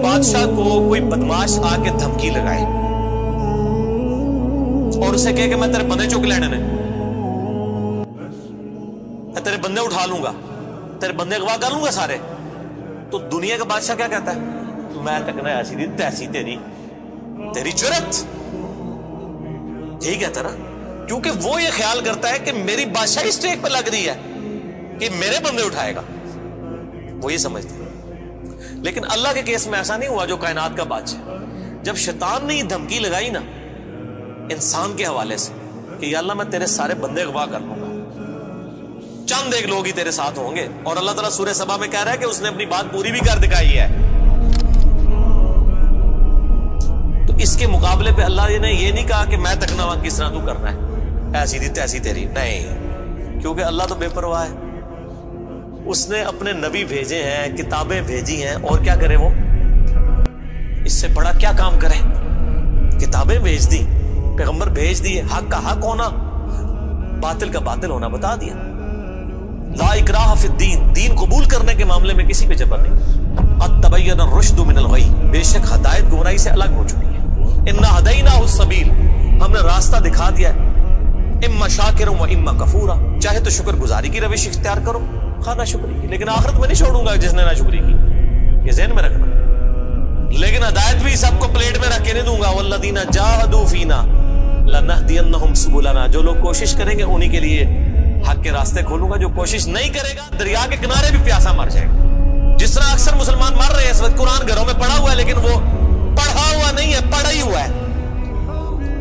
بادشاہ کو کوئی بدماش آ کے دھمکی لگائے اور اسے کہے کہ میں تیرے بندے چک لینے میں تیرے بندے اٹھا لوں گا، تیرے بندے اغوا کر لوں گا سارے، تو دنیا کا بادشاہ کیا کہتا ہے؟ میں تکنا ایسی دی تیسی تیری جرت، یہی کہتا نا، کیونکہ وہ یہ خیال کرتا ہے کہ میری بادشاہی اسٹیک پہ لگ رہی ہے کہ میرے بندے اٹھائے گا، وہ یہ سمجھتا ہے۔ لیکن اللہ کے کیس میں ایسا نہیں ہوا، جو کائنات کا بادشاہ، جب شیطان نے یہ دھمکی لگائی نا انسان کے حوالے سے کہ یا اللہ میں تیرے سارے بندے اغوا کر لوں گا، چند ایک لوگ ہی تیرے ساتھ ہوں گے، اور اللہ تعالیٰ سورہ سبا میں کہہ رہا ہے کہ اس نے اپنی بات پوری بھی کر دکھائی ہے، تو اس کے مقابلے پہ اللہ نے یہ نہیں کہا کہ میں تکنا ہوا کس طرح تو کرنا ہے ایسی دی تیسی تیری، نہیں، کیونکہ اللہ تو بے پرواہ ہے، اس نے اپنے نبی بھیجے ہیں، کتابیں بھیجی ہیں، اور کیا کرے وہ؟ اس سے بڑا کیا کام کرے؟ کتابیں بھیج دی، پیغمبر بھیج دیے، حق کا حق ہونا، باطل کا باطل ہونا بتا دیا۔ لا اکراہ فی الدین، دین قبول کرنے کے معاملے میں کسی پہ جبر نہیں۔ قد تبین الرشد من الغی، بے شک ہدایت گمراہی سے الگ ہو چکی ہے۔ انا ہدیناہ السبیل، ہم نے راستہ دکھا دیا ہے، اما شاکر و اما کفورا، چاہے تو شکر گزاری کی روش اختیار کرو، خانہ شکری کی، لیکن آخرت میں نہیں چھوڑوں گا جس نے نہ شکری کی، یہ ذہن میں رکھنا۔ لیکن ہدایت بھی سب کو پلیٹ میں رکھ کے نہیں دوں گا، والذین جاہدوا فینا لنہدینہم سبلنا، جو لوگ کوشش کریں گے انہی کے لیے حق کے راستے کھولوں گا، جو کوشش نہیں کرے گا دریا کے کنارے بھی پیاسا مر جائے گا۔ جس طرح اکثر مسلمان مر رہے ہیں اس وقت، قرآن گھروں میں پڑھا ہوا ہے لیکن وہ پڑھا ہوا نہیں ہے، پڑھا ہی ہوا ہے،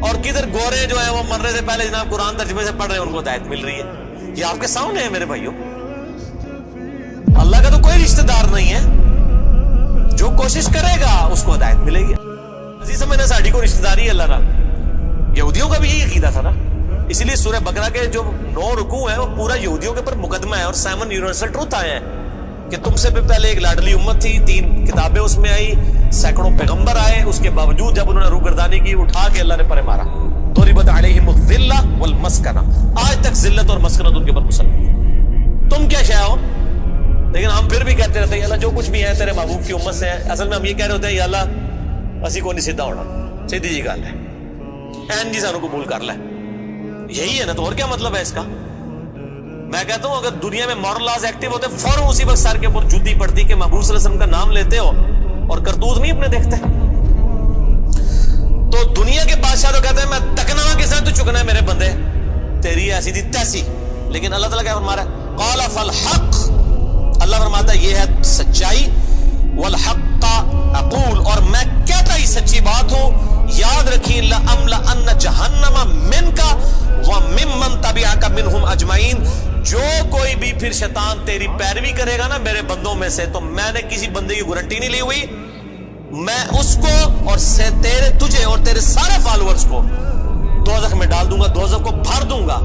اور کدھر گورے جو ہیں وہ مرنے سے پہلے جناب قرآن ترجمے سے پڑھ رہے ہیں، ان کو ہدایت مل رہی ہے۔ یہ آپ کے سامنے ہے میرے بھائیوں، اللہ کا تو کوئی رشتہ دار نہیں ہے، جو کوشش کرے گا اس کو ہدایت ملے گی۔ اسی سمجھ نہ ساڑھی کو رشتہ داری ہے اللہ نال، یہودیوں کا بھی یہی عقیدہ تھا نا، اسی لیے سورہ بقرہ کے جو 9 رکوع ہیں وہ پورا یہودیوں کے اوپر مقدمہ ہے، اور 7 یونیورسل ٹروتھ آئے ہیں کہ تم سے بھی پہلے ایک لاڈلی امت تھی، 3 کتابیں اس میں آئی، سینکڑوں پیغمبر آئے، اس کے باوجود جب انہوں نے روگردانی کی اٹھا کے اللہ نے پرے مارا، ضربت علیہم الذلہ والمسکنہ، آج تک ذلت اور مسکنت ان کے اوپر مسلط، تم کیا شے ہو؟ لیکن ہم پھر بھی کہتے رہتے ہیں اللہ جو کچھ بھی ہے تیرے محبوب کی امت سے ہے۔ اصل میں ہم یہ کہہ رہے ہوتے ہیں یا اللہ اسی کو نہیں سیدھا ہونا، سیدھی جی گل ہے، این جی سانوں قبول کر لے، یہی ہے نا، تو اور کیا مطلب ہے اس کا؟ میں کہتا ہوں اگر دنیا میں مورل لاز ایکٹیو ہوتے فوراً اسی وقت سر کے اوپر جوتی پڑتی کہ محبوب صلی اللہ علیہ وسلم کا نام لیتے ہو اور کرتوت نہیں اپنے دیکھتے۔ تو دنیا کے بادشاہ تو کہتے ہیں میں تکنا کے ساتھ تو چکنا ہے میرے بندے، تیری ایسی دی تیسی، لیکن اللہ تعالیٰ کیا فرما رہا ہے؟ قال فالحق، اللہ فرماتا ہے یہ ہے سچائی، والحق اقول، اور میں کہتا ہی سچی بات ہوں، یاد رکھیں لأملأن جہنم منک وممن تبعک منہم اجمعین، جو کوئی بھی پھر شیطان تیری پیروی کرے گا نا میرے بندوں میں سے، تو میں نے کسی بندے کی گارنٹی نہیں لی ہوئی، میں اس کو اور تجھے اور تیرے سارے فالوورز کو دوزخ میں ڈال دوں گا، دوزخ کو بھر دوں گا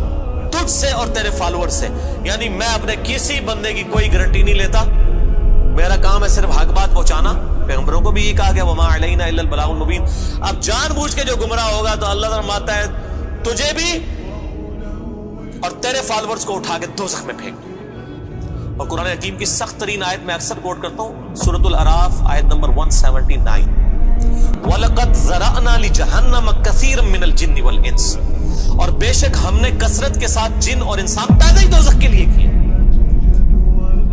تجھ سے اور تیرے فالوور سے، یعنی میں اپنے کسی بندے کی کوئی گارنٹی نہیں لیتا، میرا کام ہے صرف حق بات پہنچانا۔ پیغمبروں کو بھی یہ کہا گیا وما علینا الا البلاغ المبین۔ اب جان بوجھ کے جو گمراہ ہوگا تو اللہ فرماتا ہے تجھے بھی اور تیرے فالوورز کو اٹھا کے دوزخ میں پھینک دوں۔ اور قرآن حکیم کی سخت ترین آیت میں اکثر کوٹ کرتا ہوں، سورۃ الاعراف آیت نمبر 179، وَلَقَدْ ذَرَأْنَا لِجَهَنَّمَ كَثِيرًا مِنَ الْجِنِّ وَالْإِنسِ، اور بے شک ہم نے کثرت کے ساتھ جن اور انسان پیدا ہی دوزخ کے لیے کیے۔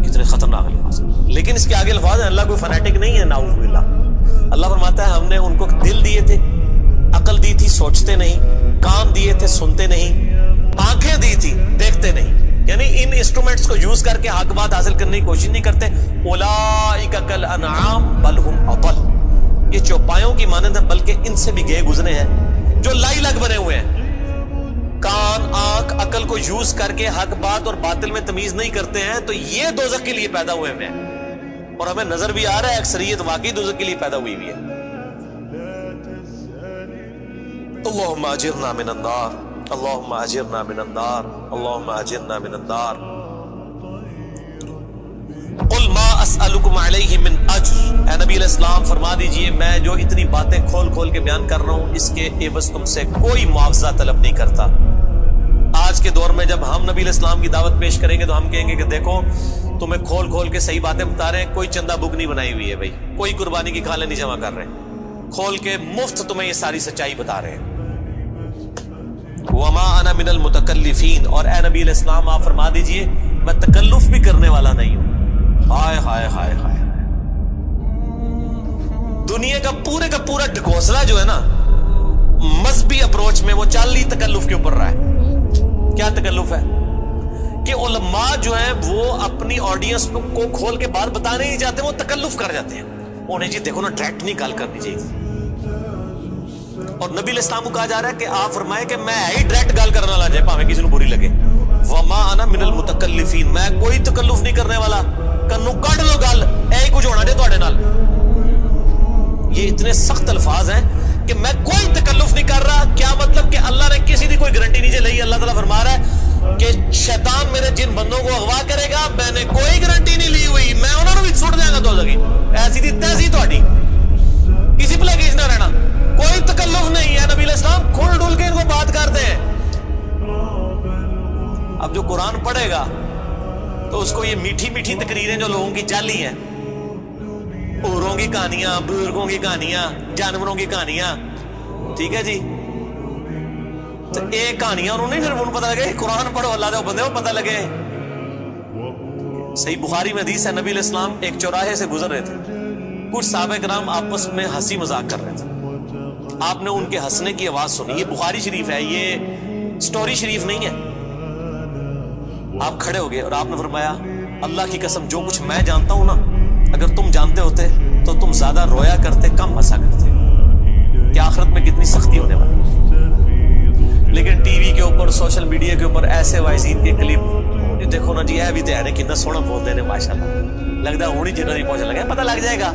کتنے خطرناک الفاظ، لیکن اس کے آگے الفاظ ہیں، اللہ کوئی فنیٹک نہیں ہے، نعوذ باللہ۔ اللہ فرماتا ہے ہم نے ان کو دل دیے تھے، عقل دی تھی سوچتے نہیں، کان دیے تھے سنتے نہیں، آنکھیں دی تھی دیکھتے نہیں، یعنی ان انسٹرومنٹس کو یوز کر کے حق بات حاصل کرنے کی کوشش نہیں کرتے۔ اولئک کالانعام بل هم اضل، یہ چوپایوں کی مانند ہے بلکہ ان سے بھی گئے گزرے ہیں، جو لائی لگ بنے ہوئے ہیں، کان آنکھ عقل کو یوز کر کے حق بات اور باطل میں تمیز نہیں کرتے ہیں، تو یہ دوزخ کے لیے پیدا ہوئے ہیں، اور ہمیں نظر بھی آ رہا ہے اکثریت واقعی دوزخ کے لیے پیدا ہوئی بھی ہے۔ اللہم اجرنا من النار، اللہم اجرنا من النار، اللہم اجرنا من النار۔ قل ما اسألکم علیہ من اجر، اے نبی علیہ السلام فرما دیجئے میں جو اتنی باتیں کھول کھول کے بیان کر رہا ہوں اس کے عوض تم سے کوئی معاوضہ طلب نہیں کرتا۔ آج کے دور میں جب ہم نبی علیہ السلام کی دعوت پیش کریں گے تو ہم کہیں گے کہ دیکھو تمہیں کھول کھول کے صحیح باتیں بتا رہے ہیں, کوئی چندہ بک نہیں بنائی ہوئی ہے بھائی, کوئی قربانی کی کھالیں نہیں جمع کر رہے, کھول کے مفت تمہیں یہ ساری سچائی بتا رہے ہیں. وما انا من المتکلفین, اور اے نبی علیہ السلام آپ فرما دیجئے میں تکلف بھی کرنے والا نہیں ہوں. ہائے ہائے ہائے ہائے, دنیا کا پورا ڈھکوسلا جو ہے نا مذہبی اپروچ میں وہ چال ہی تکلف کے اوپر رہا ہے. کیا تکلف ہے کہ علماء جو ہیں وہ اپنی آڈینس کو کھول کے بات بتانے نہیں چاہتے, وہ تکلف کر جاتے ہیں. انہیں جی دیکھو نا ڈائریکٹ نہیں گل کرنی چاہیے, اور نبی علیہ السلام کو کہا جا رہا ہے کہ آپ فرمائے کہ میں ہی ڈائریکٹ گل کرنے والا جائے پاویں کسی کو بری لگے. وما انا من المتکلفین, میں کوئی تکلف نہیں کرنے والا, کنو کڈ لو گل, اے کچھ ہونا جے تواڈے نال. یہ اتنے سخت الفاظ ہیں کہ میں کوئی تکلف نہیں کر رہا. کیا مطلب کہ اللہ نے کسی کی کوئی گارنٹی نہیں لئی. اللہ تعالیٰ فرما رہا ہے کہ شیطان میرے جن بندوں کو اغوا کرے گا, میں نے کوئی گارنٹی نہیں لی ہوئی, میں انہوں نے بھی چھوڑ دیا گا دوزخی. ایسی تھی تیسی تہاڈی, کسی بھلے کیس نہ رہنا, کوئی تکلف نہیں ہے. نبی علیہ السلام کھل ڈول کے ان کو بات کرتے ہیں. اب جو قرآن پڑھے گا تو اس کو یہ میٹھی میٹھی تقریریں جو لوگوں کی جعلی ہیں, اوروں کی کہانیاں, بزرگوں کی کہانیاں, جانوروں کی کہانیاں, ٹھیک ہے جی, تو ایک کہانیاں انہوں نے پھر انہوں پتہ لگے قرآن پڑھو اللہ دے بندے کو پتہ لگے. صحیح بخاری میں حدیث ہے, نبی علیہ السلام ایک چوراہے سے گزر رہے تھے, کچھ صحابہ کرام آپس میں ہنسی مذاق کر رہے تھے. آپ نے ان کے ہنسنے کی آواز سنی. یہ بخاری شریف ہے, یہ سٹوری شریف نہیں ہے. آپ کھڑے ہو گئے اور آپ نے فرمایا اللہ کی قسم جو کچھ میں جانتا ہوں نا, اگر تم جانتے ہوتے تو تم زیادہ رویا کرتے, کم ہنسا کرتے. کہ آخرت میں کتنی سختی ہونے والی. لیکن ٹی وی کے اوپر, سوشل میڈیا کے اوپر ایسے وائزین کے کلپ دیکھو نا جی, اے بھی تے ہے کتنا سونا بولتے ہیں ماشاءاللہ, لگتا ہے ہونی جنرل ہی پہنچنے لگا, پتہ لگ جائے گا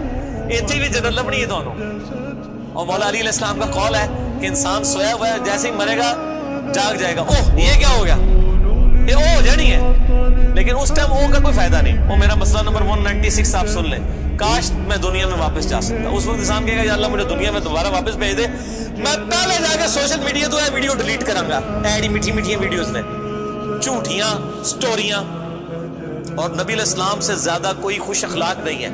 اتنی بھی جنرل لبنی ہے دونوں. اور مولا علی علیہ السلام کا قول ہے کہ انسان سویا ہوا ہے, جیسے ہی مرے گا جاگ جائے گا. اوہ یہ کیا ہو گیا, یہ او ہو جانی ہے. لیکن اس ٹائم او کا کوئی فائدہ نہیں. وہ میرا مسئلہ نمبر 196 آپ سن لیں, کاش میں دنیا میں واپس جا سکتا. اس وقت انسان کہے گا یا اللہ مجھے دنیا میں دوبارہ واپس بھیج دے, میں پہلے جا کے سوشل میڈیا تو ہے ویڈیو ڈیلیٹ کروں گا. ایڈی میٹھی میٹھی ویڈیوز نے, جھوٹیاں سٹوریاں. اور نبی علیہ السلام سے زیادہ کوئی خوش اخلاق نہیں ہے.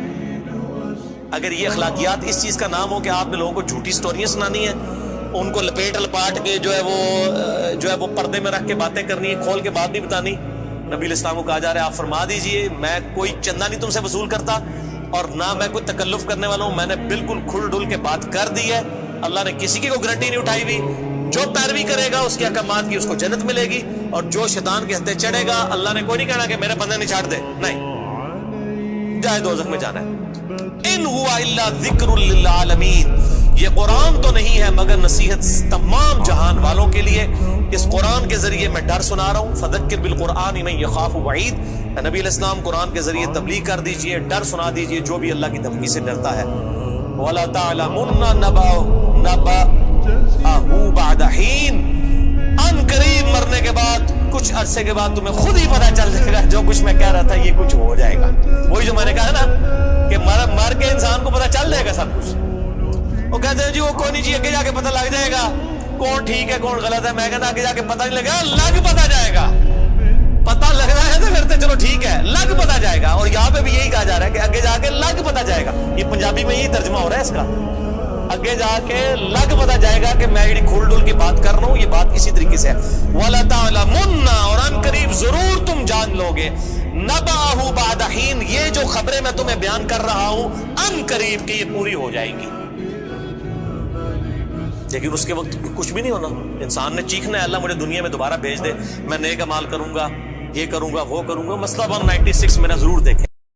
اگر یہ اخلاقیات اس چیز کا نام ہو کہ آپ نے لوگوں کو جھوٹی سٹوریاں سنانی ہیں, ان کو لپیٹ لپاٹ کے جو ہے وہ پردے میں رکھ کے باتیں کرنی ہے, کھول کے بات نہیں بتانی. نبی علیہ السلام کو کہا جا رہا ہے آپ فرما دیجئے میں کوئی چندہ نہیں تم سے وصول کرتا, اور نہ میں کوئی تکلف کرنے والا ہوں. میں نے بالکل کھل ڈل کے بات کر دی ہے. اللہ نے کسی کی کوئی گارنٹی نہیں اٹھائی ہوئی. جو پیروی کرے گا اس کے احکامات کی اس کو جنت ملے گی, اور جو شیطان کے ہتھے چڑھے گا اللہ نے کوئی نہیں کہنا کہ میرے بندے نہیں چھاڑ دے, نہیں, جائے دوزخ میں جانا ہے. ان ہوا الا ذکر للعالمین, یہ قرآن تو نہیں ہے مگر نصیحت تمام جہان والوں کے لیے. اس قرآن کے ذریعے میں ڈر سنا رہا ہوں. فذکر بالقرآن من یخاف وعید, نبی علیہ السلام قرآن کے ذریعے تبلیغ کر دیجئے, ڈر سنا دیجئے جو بھی اللہ کی دھمکی سے ڈرتا ہے. وَلَا تَعْلَمُنَّ نَبَأَهُ بَعْدَ حِينٍ, ان قریب مرنے کے بعد کچھ عرصے کے بعد تمہیں خود ہی پتہ چل جائے گا جو کچھ میں کہہ رہا تھا یہ کچھ ہو جائے گا. وہی جو میں نے کہا نا کہ مر کے انسان کو پتہ چل جائے گا سب کچھ. وہ کہتے ہیں جی وہ کوئی نہیں جی, آگے جا کے پتہ لگ جائے گا کون ٹھیک ہے کون غلط ہے. میں کہتا آگے جا کے پتہ نہیں لگا, لگ پتہ جائے گا. پتہ لگ رہا ہے تو پھر تو چلو ٹھیک ہے, لگ پتہ جائے گا. اور یہاں پہ بھی یہی کہا جا رہا ہے کہ آگے جا کے لگ پتہ جائے گا. یہ پنجابی میں یہی ترجمہ ہو رہا ہے اس کا, آگے جا کے لگ پتہ جائے گا کہ میں یہ کھل ڈل کی بات کر رہا ہوں, یہ بات اسی طریقے سے ہے. وَلَا تَعْلَمُنَّ, اور ان قریب ضرور تم جان لوگے, نَبَأَهُ بَعْدَ حِينٍ, یہ جو خبریں میں تمہیں بیان کر رہا ہوں ان قریب کہ یہ پوری ہو جائیں گی. لیکن اس کے وقت کچھ بھی نہیں ہونا. انسان نے چیخنا ہے اللہ مجھے دنیا میں دوبارہ بھیج دے, میں نیک اعمال کروں گا, یہ کروں گا وہ کروں گا. مسئلہ 196 میرا ضرور دیکھیں.